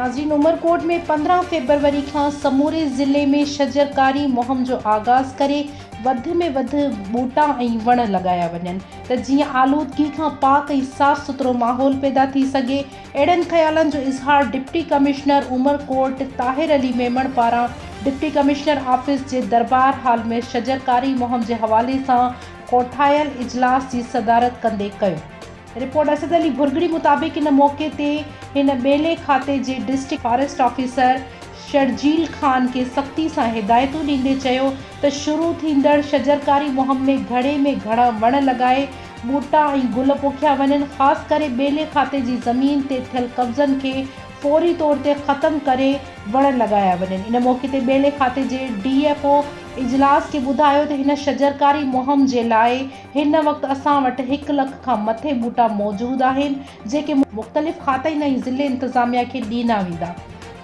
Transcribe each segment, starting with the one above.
नाज़रीन, उमरकोट में 15 फरवरी खां समूरे ज़िले में शजरकारी मुहिम जो आगाज़ करे वध में वध बूटा ऐं वण लगाया वञनि त जीअं आलूदगी खां पाक ऐं साफ़ सुथरो माहौल पैदा थी सघे। अहिड़नि ख़्यालनि जो इज़हार डिप्टी कमिश्नर उमरकोट ताहिर अली मेमण पारां डिप्टी कमिश्नर ऑफिस जे दरबार हाल में शजरकारी मुहिम जे हवाले सां कोठायल इजलास जी सदारत कंदे कयो। रिपोर्ट असद अली भुरगड़ी मुताबिक़ इन मौक़े ते हिन ॿेले खाते जे district forest officer Sharjeel Khan के सख़्ती सां हिदायतूं ॾींदे चयो त शुरू थींदड़ शजरकारी मुहिम में घणा वण लॻाए बूटा ऐं गुल पोखिया वञनि। ख़ासि करे ॿेले खाते जी ज़मीन ते थियल कब्ज़नि खे फौरी तौर ते ख़त्म करे वण लॻाया वञनि। इन मौक़े ते ॿेले खाते जे DFO इजलास के ॿुधायो त हिन शजरकारी मुहिम जे लाइ हिन वक़्तु असां वटि 1 लख खां मथे बूटा मौजूदु आहिनि जेके मुख़्तलिफ़ खातनि ऐं ज़िले इंतिज़ामिया खे ॾिना वेंदा।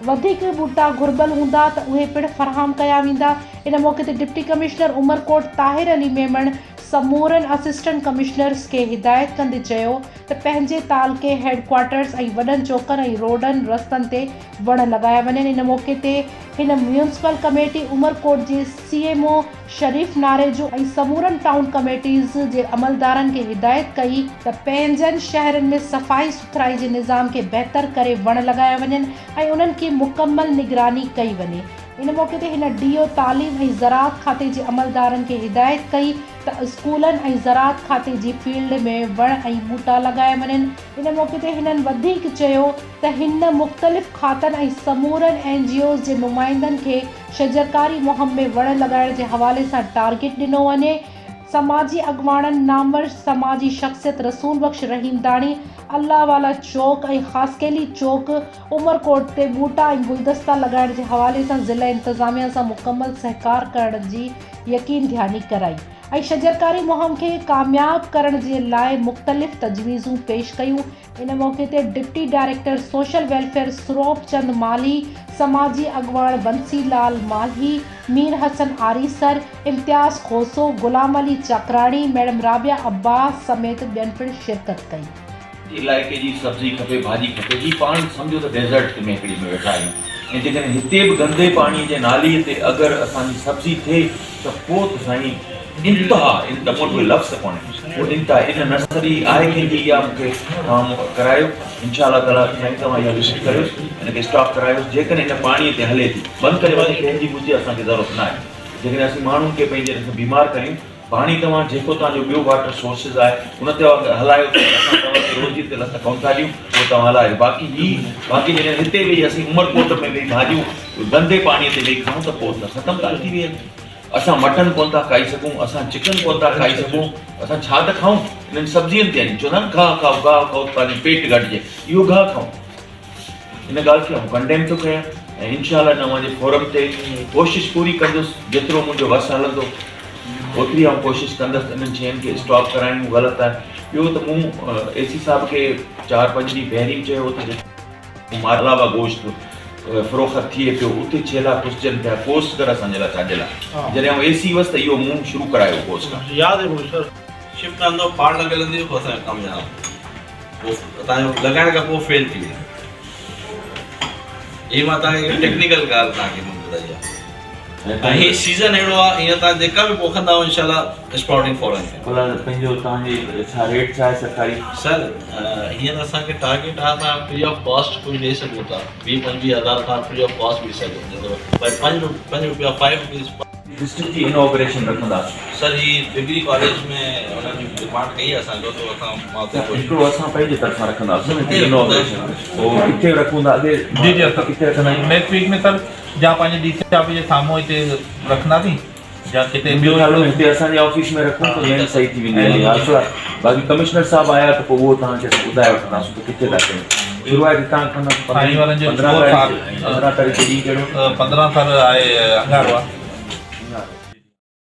वधीक बूटा घुर्बल हूंदा त उहे पिणु फराहम कया वेंदा। इन मौक़े ते डिप्टी कमिश्नर उमरकोट ताहिर अली मेमण समूरनि असिस्टेंट कमिश्नर्स के हिदायत कंदे चयो त पंहिंजे तालके हेडक्वार्टर्स ऐं वॾनि चौकनि ऐं रोडनि रस्तनि ते वण लॻाया वञनि। इन मौक़े ते हिन म्यूनिसिपल कमेटी उमरकोट जे CMO शरीफ़ नारेजो ऐं समूरनि टाउन कमेटीज़ जे अमलदारनि खे हिदायत कई त पंहिंजनि शहरनि में सफ़ाई सुथराई जे निज़ाम खे बहितर करे वण लॻाया वञनि ऐं उन्हनि की मुकम्मल निगरानी कई वञे। इन मौक़े ते हिन DO तालीम ऐं ज़राअत खाते जे अमलदारनि खे हिदायत कई त स्कूलनि ऐं ज़राअत खाते जी फील्ड में वण ऐं बूटा लॻाया वञनि। इन मौक़े ते हिननि वधीक चयो त हिन मुख़्तलिफ़ खातनि ऐं समूरनि NGOs जे नुमाइंदनि खे शजरकारी मुहिम में वण लॻाइण जे हवाले सां टारगेट ॾिनो वञे। समाजी अॻवाननि नामवर समाजी शख़्सियत रसूल बख्श रहीमदाणी अल्लाहवाला चौक ऐं ख़ासकेली चौक उमरकोट ते बूटा ऐं गुलदस्ता लॻाइण जे हवाले सां ज़िला इंतिज़ामिया सां मुकम्मल सहकार करण जी यकीन दहानी कराई ऐं शजरकारी मुहिम खे कामयाब करण जे लाइ मुख़्तलिफ़ तजवीज़ूं पेश कयूं। इन मौक़े ते डिप्टी डायरेक्टर सोशल वेलफेयर सुरोप चंद माली, समाजी अॻवान बंसी लाल माही, मीर हसन आरीसर, इम्तियाज़ खोसो, गुलाम अली चकराणी, मैडम राबिया अब्बास समेत ॿियनि पिणु शिरकत कई। इलाइक़े जी सब्ज़ी खपे, भाॼी खपे जी पाण सम्झो त डेज़र्ट में हिकिड़ी में वेठा आहियूं ऐं जेकॾहिं हिते बि गंदे पाणीअ जे नालीअ ते अगरि असांजी सब्ज़ी थिए त पोइ त साईं इंतिहा कोई लफ़्ज़ कोन्हे, उहो इंतिहा इन नर्सरी आहे कंहिंजी इहा मूंखे करायो इंशाअल्लाह ताला साईं तव्हां इहा विज़िट करियो, हिनखे स्टॉक करायो। जेकॾहिं हिन पाणीअ ते हले थी बंदि करे वञे कंहिंजी मुंहिंजी असांखे ज़रूरत न आहे। जेकॾहिं असीं माण्हुनि खे पंहिंजे बीमार करियूं पाणी तव्हां जेको तव्हांजो ॿियो वाटर सोर्सिस आहे उन ते हलायो त असां तव्हांखे रोज़ी ते लख कोन था ॾियूं, उहो तव्हां हलायो। बाक़ी जॾहिं हिते वेही असीं उमरकोट में वेही भाॼियूं गंदे पाणीअ ते वेही खाऊं त पोइ त ख़तमु ॻाल्हि थी वई। असां मटन कोन था खाई सघूं, असां चिकन कोन था खाई सघूं, असां छा त खाऊं? इन्हनि सब्जियुनि ते चवंदा आहिनि गाह खाओ, गाह खाओ तव्हांजो पेट घटिजे, इहो गाह खाऊं। इन ॻाल्हि खे आउं कंडेम थो कयां ऐं इंशाअल्लाह तव्हांजे फोरम ते कोशिशि पूरी कंदुसि, जेतिरो मुंहिंजो वस हलंदो ओतिरी आउं कोशिशि कंदुसि इन्हनि शयुनि खे स्टॉप कराइणियूं ग़लति आहे। ॿियो त मूं AC साहिब खे 4-5 ॾींहं पहिरीं चयो त अलावा गोश्त फ़रोख़्त थिए पियो उते छेला कुझजनि पिया, पोस्ट कर असांजे लाइ छाजे लाइ। जॾहिं आउं AC हुअसि त इहो मूं शुरू करायो पोस्ट। यादि आहे मुंहिंजो सर शिफ्ट कंदो पाण लॻियल हूंदी पोइ असांजो कमु ॼाणो पोइ तव्हांजो लॻाइण खां पोइ फेल थी वेंदो। इहा मां तव्हांखे टेक्निकल ॻाल्हि तव्हांखे ॿुधाई आहे ऐं हीअ सीज़न अहिड़ो आहे हीअं तव्हां जेका बि पोखंदा आहियो इंशाअल्लाह स्पाउटिंग फॉरन पंहिंजो तव्हांजी छा रेट छा आहे सरकारी? सर हीअं त असांखे टारगेट आहे तव्हां फ्री ऑफ कॉस्ट कोई ॾेई सघो था 20-25 हज़ार तव्हां फ्री ऑफ कॉस्ट ॾेई सघो पर 5 रुपया 5 रुपीज़ डिस्ट्रिक्ट जी इनॉग्रेशन रखंदासीं। सर ही डिग्री कॉलेज में उन्हनि डिमांड कई आहे असांजो त असां हिकिड़ो असां पंहिंजे तरफ़ां रखंदासीं इनॉग्रेशन। पोइ किथे रखूं था अॻे? जी असां किथे रखंदा आहियूं नेक्स्ट वीक में सर या पंहिंजे DC ऑफिस जे साम्हूं हिते रखंदासीं या किथे ॿियो हलो हिते असांजे ऑफिस में रखूं त मेन सही थी वेंदी आहे। बाक़ी कमिश्नर साहब आया त पोइ उहो तव्हांखे ॿुधाए वठंदासीं त किथे था कयूं। शुरूआत हितां 15 तारीख़ ॾींहुं कहिड़ो? 15 सर आहे अंगारवा।